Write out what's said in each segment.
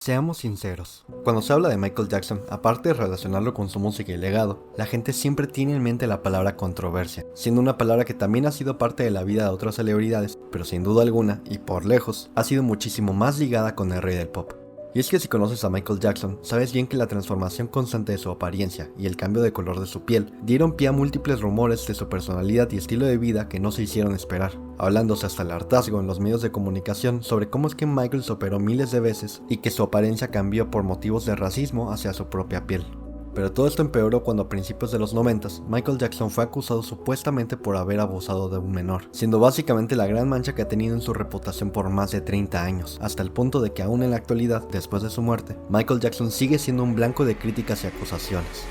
Seamos sinceros, cuando se habla de Michael Jackson, aparte de relacionarlo con su música y legado, la gente siempre tiene en mente la palabra controversia, siendo una palabra que también ha sido parte de la vida de otras celebridades, pero sin duda alguna, y por lejos, ha sido muchísimo más ligada con el rey del pop. Y es que si conoces a Michael Jackson, sabes bien que la transformación constante de su apariencia y el cambio de color de su piel dieron pie a múltiples rumores de su personalidad y estilo de vida que no se hicieron esperar, hablándose hasta el hartazgo en los medios de comunicación sobre cómo es que Michael se operó miles de veces y que su apariencia cambió por motivos de racismo hacia su propia piel. Pero todo esto empeoró cuando a principios de los 90s, Michael Jackson fue acusado supuestamente por haber abusado de un menor, siendo básicamente la gran mancha que ha tenido en su reputación por más de 30 años, hasta el punto de que aún en la actualidad, después de su muerte, Michael Jackson sigue siendo un blanco de críticas y acusaciones.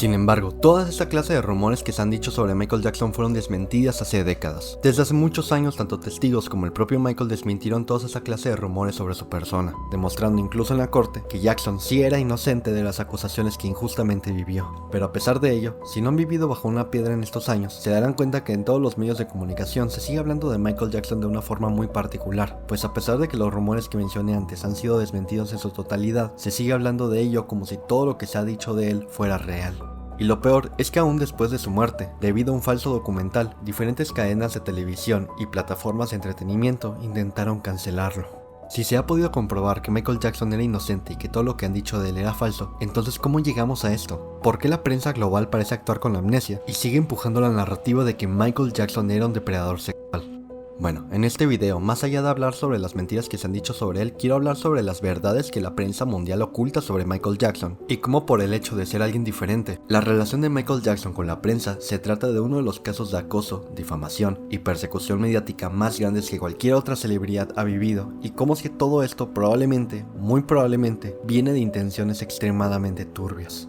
Sin embargo, toda esta clase de rumores que se han dicho sobre Michael Jackson fueron desmentidas hace décadas. Desde hace muchos años, tanto testigos como el propio Michael desmintieron toda esa clase de rumores sobre su persona, demostrando incluso en la corte que Jackson sí era inocente de las acusaciones que injustamente vivió. Pero a pesar de ello, si no han vivido bajo una piedra en estos años, se darán cuenta que en todos los medios de comunicación se sigue hablando de Michael Jackson de una forma muy particular, pues a pesar de que los rumores que mencioné antes han sido desmentidos en su totalidad, se sigue hablando de ello como si todo lo que se ha dicho de él fuera real. Y lo peor es que aún después de su muerte, debido a un falso documental, diferentes cadenas de televisión y plataformas de entretenimiento intentaron cancelarlo. Si se ha podido comprobar que Michael Jackson era inocente y que todo lo que han dicho de él era falso, entonces ¿cómo llegamos a esto? ¿Por qué la prensa global parece actuar con la amnesia y sigue empujando la narrativa de que Michael Jackson era un depredador sexual? Bueno, en este video, más allá de hablar sobre las mentiras que se han dicho sobre él, quiero hablar sobre las verdades que la prensa mundial oculta sobre Michael Jackson, y cómo por el hecho de ser alguien diferente, la relación de Michael Jackson con la prensa se trata de uno de los casos de acoso, difamación y persecución mediática más grandes que cualquier otra celebridad ha vivido, y cómo es que todo esto probablemente, muy probablemente, viene de intenciones extremadamente turbias.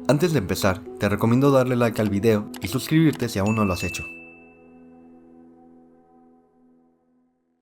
Antes de empezar, te recomiendo darle like al video y suscribirte si aún no lo has hecho.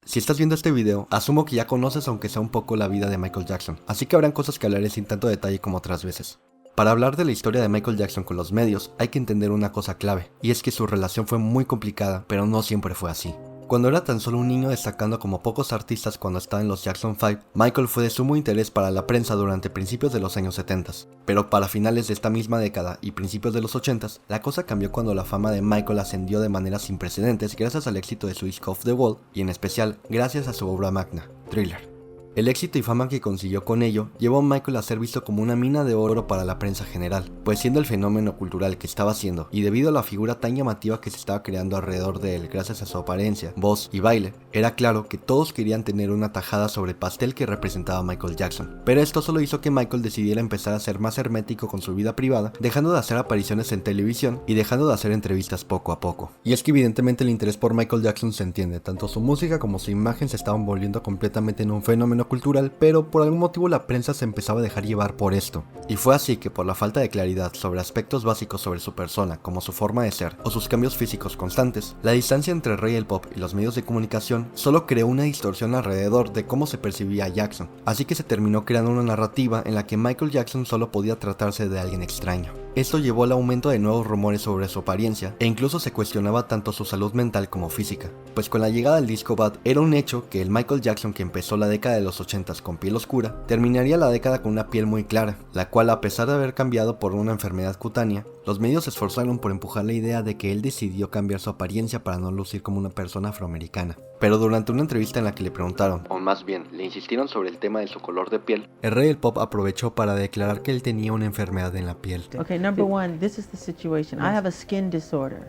Si estás viendo este video, asumo que ya conoces aunque sea un poco la vida de Michael Jackson, así que habrán cosas que hablaré sin tanto detalle como otras veces. Para hablar de la historia de Michael Jackson con los medios, hay que entender una cosa clave, y es que su relación fue muy complicada, pero no siempre fue así. Cuando era tan solo un niño destacando como pocos artistas cuando estaba en los Jackson 5, Michael fue de sumo interés para la prensa durante principios de los años 70, pero para finales de esta misma década y principios de los 80, la cosa cambió cuando la fama de Michael ascendió de manera sin precedentes gracias al éxito de su disco Off the Wall y en especial gracias a su obra magna, Thriller. El éxito y fama que consiguió con ello llevó a Michael a ser visto como una mina de oro para la prensa general, pues siendo el fenómeno cultural que estaba siendo y debido a la figura tan llamativa que se estaba creando alrededor de él gracias a su apariencia, voz y baile, era claro que todos querían tener una tajada sobre el pastel que representaba Michael Jackson. Pero esto solo hizo que Michael decidiera empezar a ser más hermético con su vida privada, dejando de hacer apariciones en televisión y dejando de hacer entrevistas poco a poco. Y es que evidentemente el interés por Michael Jackson se entiende, tanto su música como su imagen se estaban volviendo completamente en un fenómeno cultural, pero por algún motivo la prensa se empezaba a dejar llevar por esto. Y fue así que por la falta de claridad sobre aspectos básicos sobre su persona, como su forma de ser o sus cambios físicos constantes, la distancia entre el rey del pop y los medios de comunicación solo creó una distorsión alrededor de cómo se percibía a Jackson, así que se terminó creando una narrativa en la que Michael Jackson solo podía tratarse de alguien extraño. Esto llevó al aumento de nuevos rumores sobre su apariencia e incluso se cuestionaba tanto su salud mental como física, pues con la llegada del disco Bad era un hecho que el Michael Jackson que empezó la década de los 80s con piel oscura terminaría la década con una piel muy clara, la cual a pesar de haber cambiado por una enfermedad cutánea, los medios se esforzaron por empujar la idea de que él decidió cambiar su apariencia para no lucir como una persona afroamericana. Pero durante una entrevista en la que le preguntaron, o más bien le insistieron sobre el tema de su color de piel, el rey del pop aprovechó para declarar que él tenía una enfermedad en la piel. Okay, number one, this is the situation. I have a skin disorder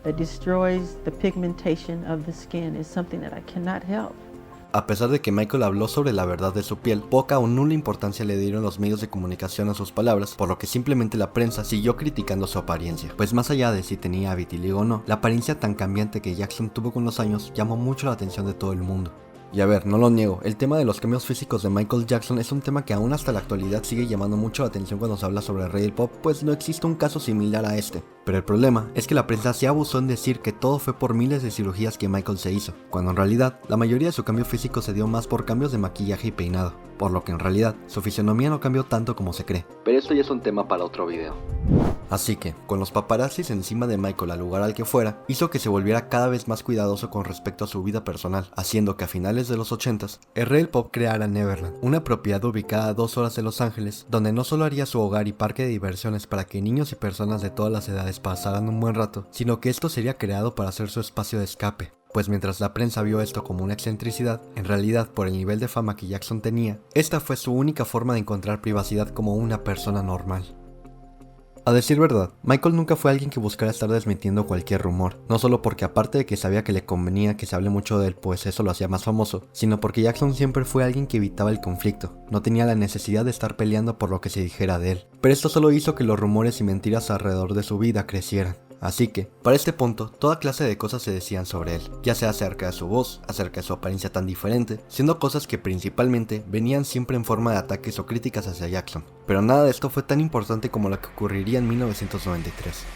that destroys the pigmentation of the skin. It's something that I cannot help. A pesar de que Michael habló sobre la verdad de su piel, poca o nula importancia le dieron los medios de comunicación a sus palabras, por lo que simplemente la prensa siguió criticando su apariencia. Pues más allá de si tenía vitiligo o no, la apariencia tan cambiante que Jackson tuvo con los años llamó mucho la atención de todo el mundo. Y a ver, no lo niego, el tema de los cambios físicos de Michael Jackson es un tema que aún hasta la actualidad sigue llamando mucho la atención cuando se habla sobre el rey del pop, pues no existe un caso similar a este. Pero el problema es que la prensa se abusó en decir que todo fue por miles de cirugías que Michael se hizo, cuando en realidad la mayoría de su cambio físico se dio más por cambios de maquillaje y peinado, por lo que en realidad su fisionomía no cambió tanto como se cree. Pero esto ya es un tema para otro video. Así que, con los paparazzis encima de Michael al lugar al que fuera, hizo que se volviera cada vez más cuidadoso con respecto a su vida personal, haciendo que a finales de los 80s, el rey del pop creara Neverland, una propiedad ubicada a 2 horas de Los Ángeles, donde no solo haría su hogar y parque de diversiones para que niños y personas de todas las edades pasaran un buen rato, sino que esto sería creado para ser su espacio de escape. Pues mientras la prensa vio esto como una excentricidad, en realidad por el nivel de fama que Jackson tenía, esta fue su única forma de encontrar privacidad como una persona normal. A decir verdad, Michael nunca fue alguien que buscara estar desmintiendo cualquier rumor, no solo porque aparte de que sabía que le convenía que se hable mucho de él pues eso lo hacía más famoso, sino porque Jackson siempre fue alguien que evitaba el conflicto, no tenía la necesidad de estar peleando por lo que se dijera de él, pero esto solo hizo que los rumores y mentiras alrededor de su vida crecieran. Así que, para este punto, toda clase de cosas se decían sobre él, ya sea acerca de su voz, acerca de su apariencia tan diferente, siendo cosas que principalmente venían siempre en forma de ataques o críticas hacia Jackson, pero nada de esto fue tan importante como lo que ocurriría en 1993.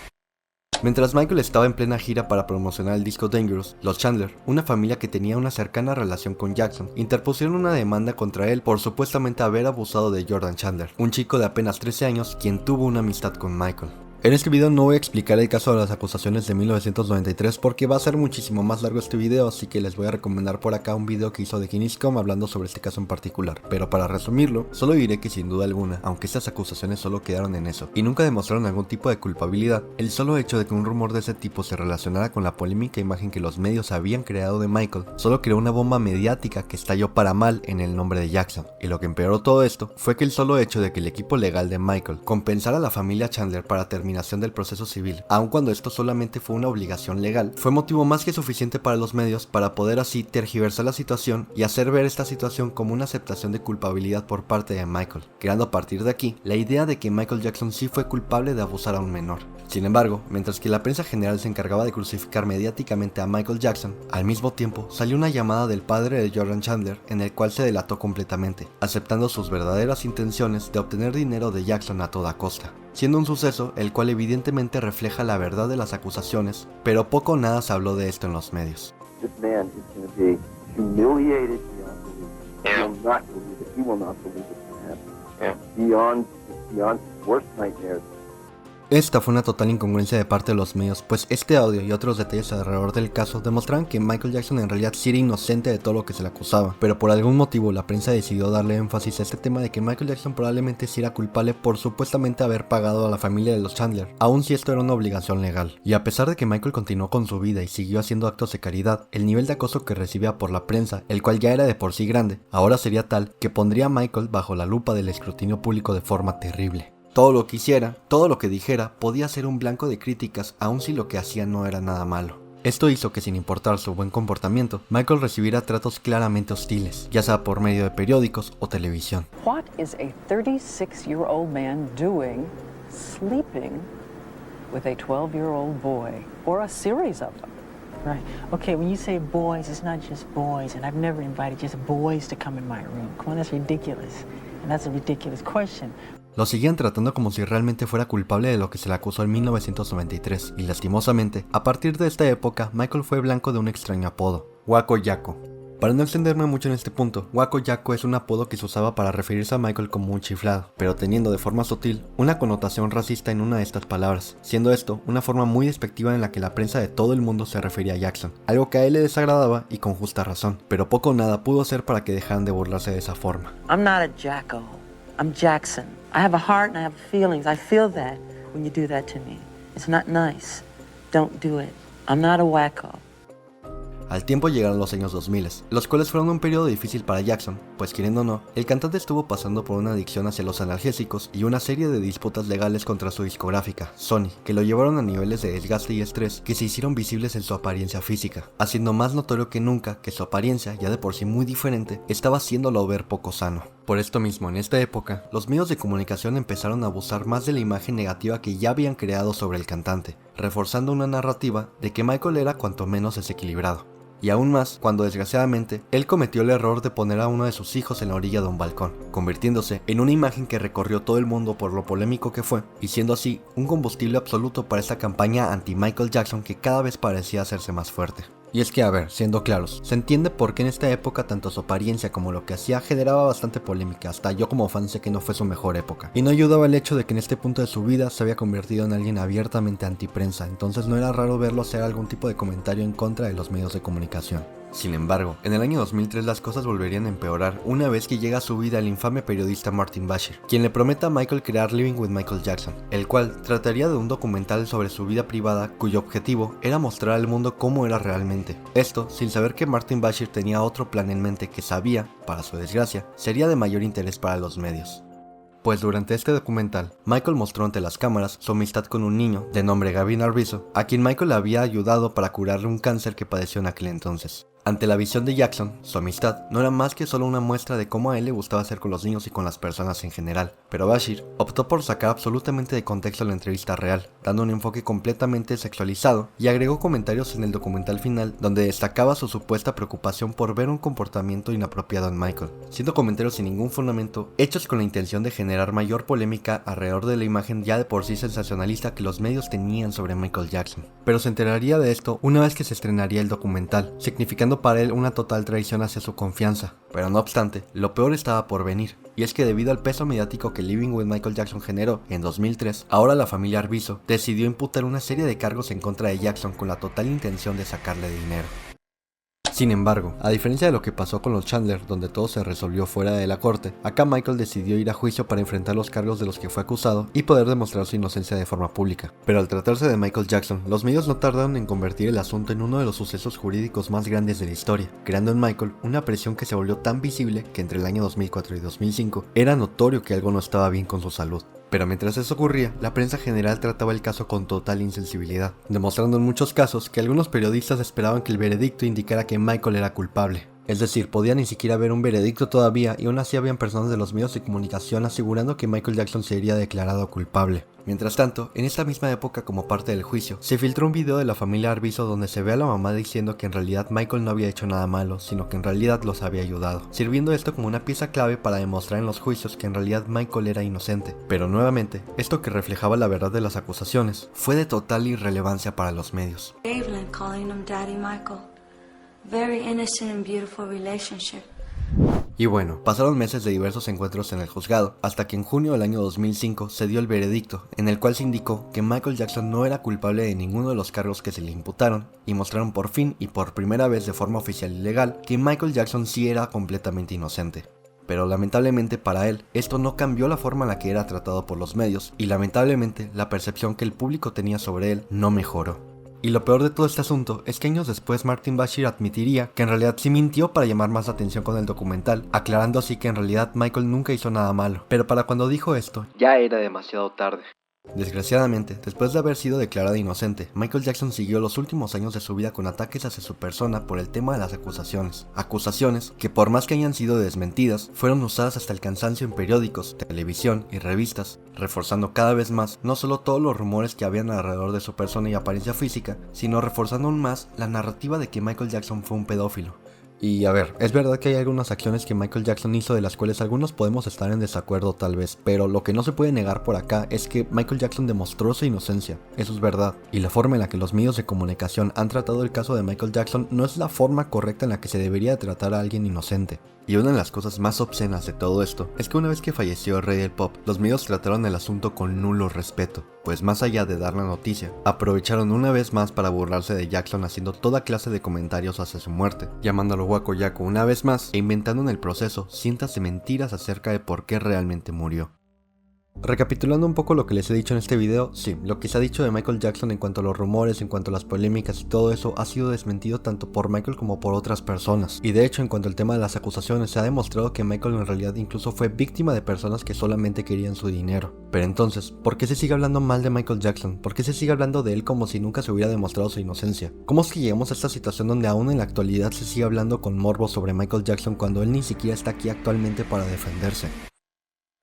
Mientras Michael estaba en plena gira para promocionar el disco Dangerous, los Chandler, una familia que tenía una cercana relación con Jackson, interpusieron una demanda contra él por supuestamente haber abusado de Jordan Chandler, un chico de apenas 13 años quien tuvo una amistad con Michael. En este video no voy a explicar el caso de las acusaciones de 1993 porque va a ser muchísimo más largo este video, así que les voy a recomendar por acá un video que hizo The Kiniscom hablando sobre este caso en particular. Pero para resumirlo, solo diré que sin duda alguna, aunque estas acusaciones solo quedaron en eso y nunca demostraron algún tipo de culpabilidad, el solo hecho de que un rumor de ese tipo se relacionara con la polémica imagen que los medios habían creado de Michael, solo creó una bomba mediática que estalló para mal en el nombre de Jackson. Y lo que empeoró todo esto fue que el solo hecho de que el equipo legal de Michael compensara a la familia Chandler para terminar del proceso civil, aun cuando esto solamente fue una obligación legal, fue motivo más que suficiente para los medios para poder así tergiversar la situación y hacer ver esta situación como una aceptación de culpabilidad por parte de Michael, creando a partir de aquí la idea de que Michael Jackson sí fue culpable de abusar a un menor. Sin embargo, mientras que la prensa general se encargaba de crucificar mediáticamente a Michael Jackson, al mismo tiempo salió una llamada del padre de Jordan Chandler en el cual se delató completamente, aceptando sus verdaderas intenciones de obtener dinero de Jackson a toda costa, siendo un suceso el cual evidentemente refleja la verdad de las acusaciones, pero poco o nada se habló de esto en los medios. This man is going to be humiliated beyond belief. He will not believe it. He will not believe it can happen. Beyond his worst nightmares. Esta fue una total incongruencia de parte de los medios, pues este audio y otros detalles alrededor del caso demostraban que Michael Jackson en realidad sí era inocente de todo lo que se le acusaba, pero por algún motivo la prensa decidió darle énfasis a este tema de que Michael Jackson probablemente sí era culpable por supuestamente haber pagado a la familia de los Chandler, aun si esto era una obligación legal. Y a pesar de que Michael continuó con su vida y siguió haciendo actos de caridad, el nivel de acoso que recibía por la prensa, el cual ya era de por sí grande, ahora sería tal que pondría a Michael bajo la lupa del escrutinio público de forma terrible. Todo lo que hiciera, todo lo que dijera, podía ser un blanco de críticas, aun si lo que hacía no era nada malo. Esto hizo que sin importar su buen comportamiento, Michael recibiera tratos claramente hostiles, ya sea por medio de periódicos o televisión. What is a 36-year-old man doing sleeping with a 12-year-old boy or a series of them? Right. Okay, when you say boys, it's not just boys, and I've never invited just boys to come in my room. Come on, that's ridiculous. And that's a ridiculous question. Lo seguían tratando como si realmente fuera culpable de lo que se le acusó en 1993, y lastimosamente, a partir de esta época, Michael fue blanco de un extraño apodo, Waco Yako. Para no extenderme mucho en este punto, Waco Yako es un apodo que se usaba para referirse a Michael como un chiflado, pero teniendo de forma sutil una connotación racista en una de estas palabras, siendo esto una forma muy despectiva en la que la prensa de todo el mundo se refería a Jackson, algo que a él le desagradaba y con justa razón, pero poco o nada pudo hacer para que dejaran de burlarse de esa forma. I'm not a Jacko. I'm Jackson. I have a heart and I have feelings. I feel that when you do that to me. It's not nice. Don't do it. I'm not a wacko. Al tiempo llegaron los años 2000, los cuales fueron un periodo difícil para Jackson, pues queriendo o no, el cantante estuvo pasando por una adicción hacia los analgésicos y una serie de disputas legales contra su discográfica, Sony, que lo llevaron a niveles de desgaste y estrés que se hicieron visibles en su apariencia física, haciendo más notorio que nunca que su apariencia, ya de por sí muy diferente, estaba haciéndolo ver poco sano. Por esto mismo, en esta época, los medios de comunicación empezaron a abusar más de la imagen negativa que ya habían creado sobre el cantante, reforzando una narrativa de que Michael era cuanto menos desequilibrado. Y aún más cuando desgraciadamente él cometió el error de poner a uno de sus hijos en la orilla de un balcón, convirtiéndose en una imagen que recorrió todo el mundo por lo polémico que fue, y siendo así un combustible absoluto para esta campaña anti-Michael Jackson que cada vez parecía hacerse más fuerte. Y es que, a ver, siendo claros, se entiende por qué en esta época tanto su apariencia como lo que hacía generaba bastante polémica, hasta yo como fan sé que no fue su mejor época. Y no ayudaba el hecho de que en este punto de su vida se había convertido en alguien abiertamente antiprensa, entonces no era raro verlo hacer algún tipo de comentario en contra de los medios de comunicación. Sin embargo, en el año 2003 las cosas volverían a empeorar una vez que llega a su vida el infame periodista Martin Bashir, quien le promete a Michael crear Living with Michael Jackson, el cual trataría de un documental sobre su vida privada cuyo objetivo era mostrar al mundo cómo era realmente. Esto sin saber que Martin Bashir tenía otro plan en mente que sabía, para su desgracia, sería de mayor interés para los medios. Pues durante este documental, Michael mostró ante las cámaras su amistad con un niño de nombre Gavin Arvizo, a quien Michael había ayudado para curarle un cáncer que padeció en aquel entonces. Ante la visión de Jackson, su amistad no era más que solo una muestra de cómo a él le gustaba hacer con los niños y con las personas en general, pero Bashir optó por sacar absolutamente de contexto la entrevista real, dando un enfoque completamente sexualizado, y agregó comentarios en el documental final donde destacaba su supuesta preocupación por ver un comportamiento inapropiado en Michael, siendo comentarios sin ningún fundamento, hechos con la intención de generar mayor polémica alrededor de la imagen ya de por sí sensacionalista que los medios tenían sobre Michael Jackson. Pero se enteraría de esto una vez que se estrenaría el documental, significando para él una total traición hacia su confianza. Pero no obstante, lo peor estaba por venir, y es que debido al peso mediático que Living with Michael Jackson generó en 2003, ahora la familia Arvizo decidió imputar una serie de cargos en contra de Jackson con la total intención de sacarle dinero. Sin embargo, a diferencia de lo que pasó con los Chandler, donde todo se resolvió fuera de la corte, acá Michael decidió ir a juicio para enfrentar los cargos de los que fue acusado y poder demostrar su inocencia de forma pública. Pero al tratarse de Michael Jackson, los medios no tardaron en convertir el asunto en uno de los sucesos jurídicos más grandes de la historia, creando en Michael una presión que se volvió tan visible que entre el año 2004 y 2005 era notorio que algo no estaba bien con su salud. Pero mientras eso ocurría, la prensa general trataba el caso con total insensibilidad, demostrando en muchos casos que algunos periodistas esperaban que el veredicto indicara que Michael era culpable. Es decir, podía ni siquiera haber un veredicto todavía y aún así habían personas de los medios de comunicación asegurando que Michael Jackson sería declarado culpable. Mientras tanto, en esta misma época como parte del juicio, se filtró un video de la familia Arvizo donde se ve a la mamá diciendo que en realidad Michael no había hecho nada malo, sino que en realidad los había ayudado, sirviendo esto como una pieza clave para demostrar en los juicios que en realidad Michael era inocente. Pero nuevamente, esto que reflejaba la verdad de las acusaciones, fue de total irrelevancia para los medios. Evelyn calling him Daddy Michael. Very innocent and beautiful relationship. Y bueno, pasaron meses de diversos encuentros en el juzgado, hasta que en junio del año 2005 se dio el veredicto, en el cual se indicó que Michael Jackson no era culpable de ninguno de los cargos que se le imputaron, y mostraron por fin y por primera vez de forma oficial y legal que Michael Jackson sí era completamente inocente. Pero lamentablemente para él, esto no cambió la forma en la que era tratado por los medios, y lamentablemente la percepción que el público tenía sobre él no mejoró. Y lo peor de todo este asunto es que años después Martin Bashir admitiría que en realidad sí mintió para llamar más atención con el documental, aclarando así que en realidad Michael nunca hizo nada malo, pero para cuando dijo esto, ya era demasiado tarde. Desgraciadamente, después de haber sido declarado inocente, Michael Jackson siguió los últimos años de su vida con ataques hacia su persona por el tema de las acusaciones. Acusaciones que por más que hayan sido desmentidas, fueron usadas hasta el cansancio en periódicos, televisión y revistas, reforzando cada vez más no solo todos los rumores que habían alrededor de su persona y apariencia física, sino reforzando aún más la narrativa de que Michael Jackson fue un pedófilo. Y a ver, es verdad que hay algunas acciones que Michael Jackson hizo de las cuales algunos podemos estar en desacuerdo tal vez, pero lo que no se puede negar por acá es que Michael Jackson demostró su inocencia, eso es verdad, y la forma en la que los medios de comunicación han tratado el caso de Michael Jackson no es la forma correcta en la que se debería tratar a alguien inocente. Y una de las cosas más obscenas de todo esto es que una vez que falleció el rey del pop, los medios trataron el asunto con nulo respeto, pues más allá de dar la noticia, aprovecharon una vez más para burlarse de Jackson haciendo toda clase de comentarios hacia su muerte, llamándolo Waco Yaco una vez más e inventando en el proceso cientos de mentiras acerca de por qué realmente murió. Recapitulando un poco lo que les he dicho en este video, sí, lo que se ha dicho de Michael Jackson en cuanto a los rumores, en cuanto a las polémicas y todo eso ha sido desmentido tanto por Michael como por otras personas. Y de hecho, en cuanto al tema de las acusaciones, se ha demostrado que Michael en realidad incluso fue víctima de personas que solamente querían su dinero. Pero entonces, ¿por qué se sigue hablando mal de Michael Jackson? ¿Por qué se sigue hablando de él como si nunca se hubiera demostrado su inocencia? ¿Cómo es que llegamos a esta situación donde aún en la actualidad se sigue hablando con morbo sobre Michael Jackson cuando él ni siquiera está aquí actualmente para defenderse?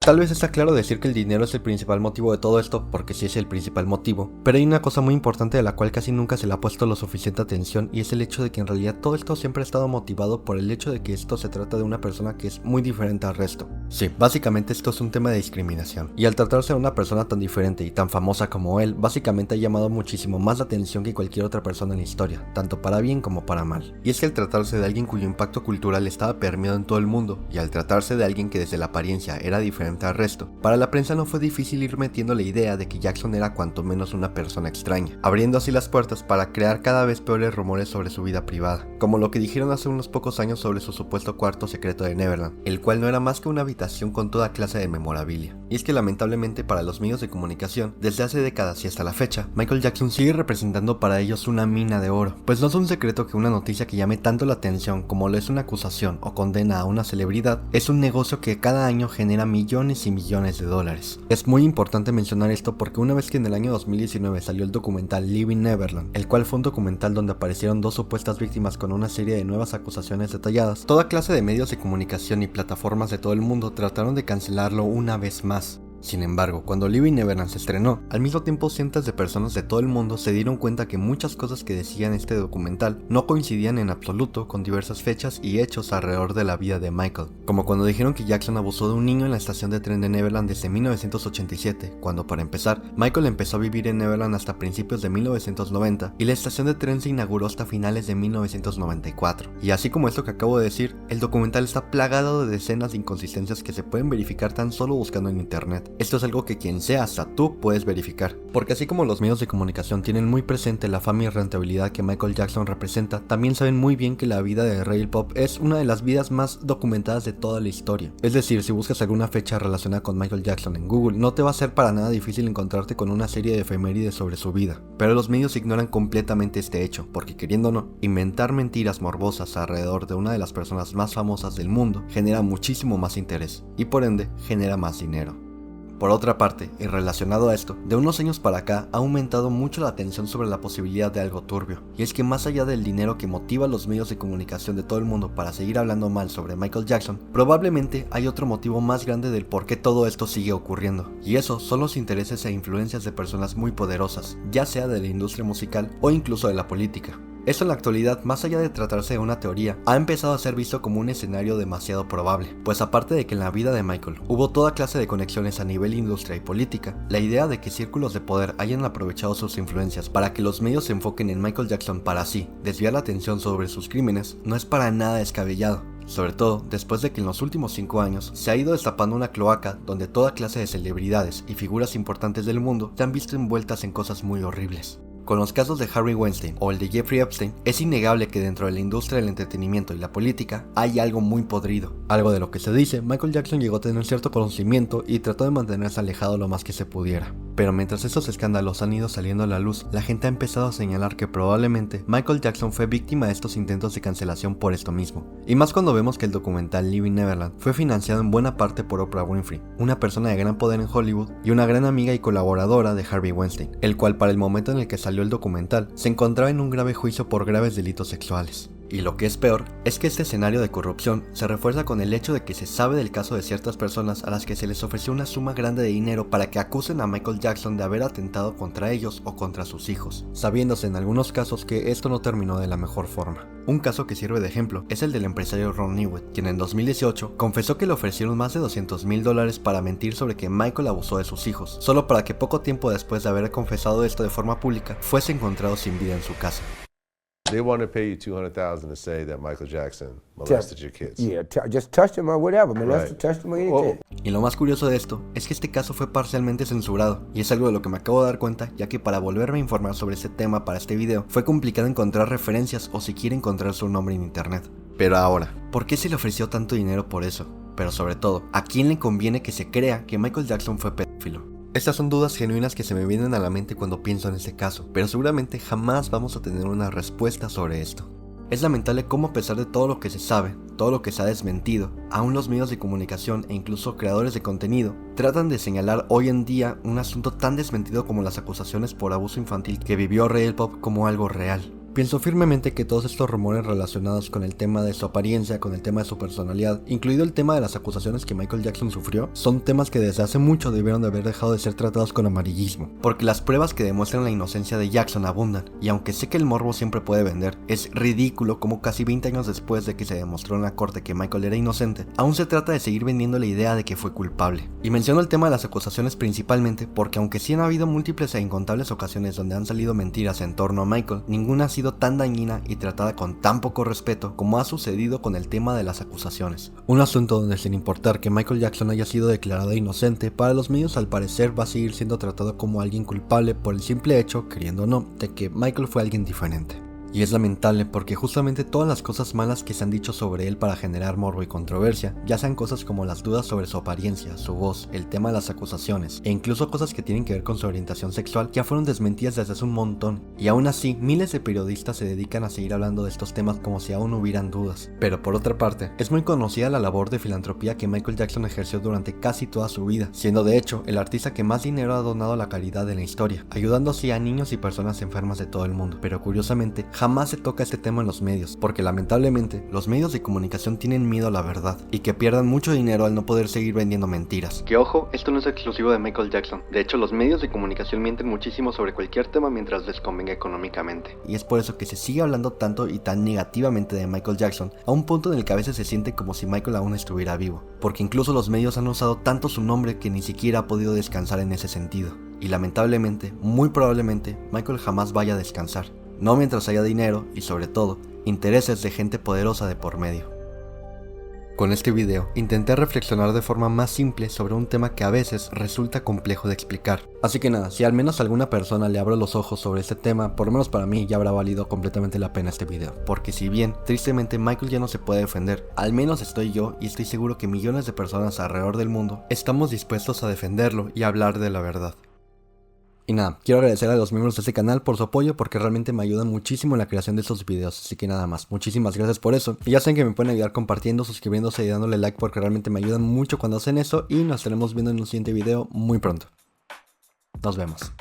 Tal vez está claro decir que el dinero es el principal motivo de todo esto, porque sí es el principal motivo, pero hay una cosa muy importante de la cual casi nunca se le ha puesto lo suficiente atención, y es el hecho de que en realidad todo esto siempre ha estado motivado por el hecho de que esto se trata de una persona que es muy diferente al resto. Sí, básicamente esto es un tema de discriminación, y al tratarse de una persona tan diferente y tan famosa como él, básicamente ha llamado muchísimo más la atención que cualquier otra persona en la historia, tanto para bien como para mal. Y es que al tratarse de alguien cuyo impacto cultural estaba permeado en todo el mundo, y al tratarse de alguien que desde la apariencia era diferente al resto, para la prensa no fue difícil ir metiendo la idea de que Jackson era cuanto menos una persona extraña, abriendo así las puertas para crear cada vez peores rumores sobre su vida privada, como lo que dijeron hace unos pocos años sobre su supuesto cuarto secreto de Neverland, el cual no era más que una habitación con toda clase de memorabilia. Y es que lamentablemente para los medios de comunicación, desde hace décadas y hasta la fecha, Michael Jackson sigue representando para ellos una mina de oro, pues no es un secreto que una noticia que llame tanto la atención como lo es una acusación o condena a una celebridad, es un negocio que cada año genera millones y millones de dólares. Es muy importante mencionar esto porque una vez que en el año 2019 salió el documental Living Neverland, el cual fue un documental donde aparecieron dos supuestas víctimas con una serie de nuevas acusaciones detalladas, toda clase de medios de comunicación y plataformas de todo el mundo trataron de cancelarlo una vez más. Sin embargo, cuando Living Neverland se estrenó, al mismo tiempo cientos de personas de todo el mundo se dieron cuenta que muchas cosas que decían este documental no coincidían en absoluto con diversas fechas y hechos alrededor de la vida de Michael, como cuando dijeron que Jackson abusó de un niño en la estación de tren de Neverland desde 1987, cuando para empezar, Michael empezó a vivir en Neverland hasta principios de 1990 y la estación de tren se inauguró hasta finales de 1994. Y así como esto que acabo de decir, el documental está plagado de decenas de inconsistencias que se pueden verificar tan solo buscando en internet. Esto es algo que quien sea, hasta tú, puedes verificar. Porque así como los medios de comunicación tienen muy presente la fama y rentabilidad que Michael Jackson representa, también saben muy bien que la vida de rey del pop es una de las vidas más documentadas de toda la historia. Es decir, si buscas alguna fecha relacionada con Michael Jackson en Google, no te va a ser para nada difícil encontrarte con una serie de efemérides sobre su vida. Pero los medios ignoran completamente este hecho, porque queriendo o no, inventar mentiras morbosas alrededor de una de las personas más famosas del mundo genera muchísimo más interés, y por ende, genera más dinero. Por otra parte, y relacionado a esto, de unos años para acá ha aumentado mucho la atención sobre la posibilidad de algo turbio, y es que más allá del dinero que motiva a los medios de comunicación de todo el mundo para seguir hablando mal sobre Michael Jackson, probablemente hay otro motivo más grande del por qué todo esto sigue ocurriendo, y eso son los intereses e influencias de personas muy poderosas, ya sea de la industria musical o incluso de la política. Esto en la actualidad, más allá de tratarse de una teoría, ha empezado a ser visto como un escenario demasiado probable, pues aparte de que en la vida de Michael hubo toda clase de conexiones a nivel industria y política, la idea de que círculos de poder hayan aprovechado sus influencias para que los medios se enfoquen en Michael Jackson para así desviar la atención sobre sus crímenes no es para nada descabellado. Sobre todo después de que en los últimos 5 años se ha ido destapando una cloaca donde toda clase de celebridades y figuras importantes del mundo se han visto envueltas en cosas muy horribles. Con los casos de Harvey Weinstein o el de Jeffrey Epstein, es innegable que dentro de la industria del entretenimiento y la política hay algo muy podrido. Algo de lo que se dice, Michael Jackson llegó a tener cierto conocimiento y trató de mantenerse alejado lo más que se pudiera. Pero mientras estos escándalos han ido saliendo a la luz, la gente ha empezado a señalar que probablemente Michael Jackson fue víctima de estos intentos de cancelación por esto mismo. Y más cuando vemos que el documental Living Neverland fue financiado en buena parte por Oprah Winfrey, una persona de gran poder en Hollywood y una gran amiga y colaboradora de Harvey Weinstein, el cual para el momento en el que salió el documental se encontraba en un grave juicio por graves delitos sexuales. Y lo que es peor, es que este escenario de corrupción se refuerza con el hecho de que se sabe del caso de ciertas personas a las que se les ofreció una suma grande de dinero para que acusen a Michael Jackson de haber atentado contra ellos o contra sus hijos, sabiéndose en algunos casos que esto no terminó de la mejor forma. Un caso que sirve de ejemplo es el del empresario Ron Niewitt, quien en 2018 confesó que le ofrecieron más de $200,000 para mentir sobre que Michael abusó de sus hijos, solo para que poco tiempo después de haber confesado esto de forma pública, fuese encontrado sin vida en su casa. They want to pay you $200,000 to say that Michael Jackson molested your kids. Yeah, just touch them or whatever, man. Right. Touch them or anything. Y lo más curioso de esto es que este caso fue parcialmente censurado, y es algo de lo que me acabo de dar cuenta, ya que para volverme a informar sobre este tema para este video, fue complicado encontrar referencias o siquiera encontrar su nombre en internet. Pero ahora, ¿por qué se le ofreció tanto dinero por eso? Pero sobre todo, ¿a quién le conviene que se crea que Michael Jackson fue pedófilo? Estas son dudas genuinas que se me vienen a la mente cuando pienso en este caso, pero seguramente jamás vamos a tener una respuesta sobre esto. Es lamentable cómo a pesar de todo lo que se sabe, todo lo que se ha desmentido, aún los medios de comunicación e incluso creadores de contenido tratan de señalar hoy en día un asunto tan desmentido como las acusaciones por abuso infantil que vivió Rey del Pop como algo real. Pienso firmemente que todos estos rumores relacionados con el tema de su apariencia, con el tema de su personalidad, incluido el tema de las acusaciones que Michael Jackson sufrió, son temas que desde hace mucho debieron de haber dejado de ser tratados con amarillismo, porque las pruebas que demuestran la inocencia de Jackson abundan, y aunque sé que el morbo siempre puede vender, es ridículo como casi 20 años después de que se demostró en la corte que Michael era inocente, aún se trata de seguir vendiendo la idea de que fue culpable. Y menciono el tema de las acusaciones principalmente porque aunque sí han habido múltiples e incontables ocasiones donde han salido mentiras en torno a Michael, ninguna ha sido tan dañina y tratada con tan poco respeto como ha sucedido con el tema de las acusaciones. Un asunto donde, sin importar que Michael Jackson haya sido declarado inocente, para los medios al parecer va a seguir siendo tratado como alguien culpable por el simple hecho, queriendo o no, de que Michael fue alguien diferente. Y es lamentable porque justamente todas las cosas malas que se han dicho sobre él para generar morbo y controversia, ya sean cosas como las dudas sobre su apariencia, su voz, el tema de las acusaciones, e incluso cosas que tienen que ver con su orientación sexual, ya fueron desmentidas desde hace un montón. Y aún así, miles de periodistas se dedican a seguir hablando de estos temas como si aún hubieran dudas. Pero por otra parte, es muy conocida la labor de filantropía que Michael Jackson ejerció durante casi toda su vida, siendo de hecho el artista que más dinero ha donado a la caridad en la historia, ayudando así a niños y personas enfermas de todo el mundo. Pero curiosamente, jamás se toca este tema en los medios, porque lamentablemente los medios de comunicación tienen miedo a la verdad y que pierdan mucho dinero al no poder seguir vendiendo mentiras. Que ojo, esto no es exclusivo de Michael Jackson. De hecho, los medios de comunicación mienten muchísimo sobre cualquier tema mientras les convenga económicamente. Y es por eso que se sigue hablando tanto y tan negativamente de Michael Jackson, a un punto en el que a veces se siente como si Michael aún estuviera vivo, porque incluso los medios han usado tanto su nombre que ni siquiera ha podido descansar en ese sentido. Y lamentablemente, muy probablemente, Michael jamás vaya a descansar. No mientras haya dinero y sobre todo, intereses de gente poderosa de por medio. Con este video, intenté reflexionar de forma más simple sobre un tema que a veces resulta complejo de explicar. Así que nada, si al menos a alguna persona le abro los ojos sobre este tema, por lo menos para mí ya habrá valido completamente la pena este video. Porque si bien, tristemente Michael ya no se puede defender, al menos estoy yo y estoy seguro que millones de personas alrededor del mundo estamos dispuestos a defenderlo y a hablar de la verdad. Y nada, quiero agradecer a los miembros de este canal por su apoyo porque realmente me ayudan muchísimo en la creación de estos videos, así que nada más, muchísimas gracias por eso. Y ya saben que me pueden ayudar compartiendo, suscribiéndose y dándole like porque realmente me ayudan mucho cuando hacen eso y nos estaremos viendo en un siguiente video muy pronto. Nos vemos.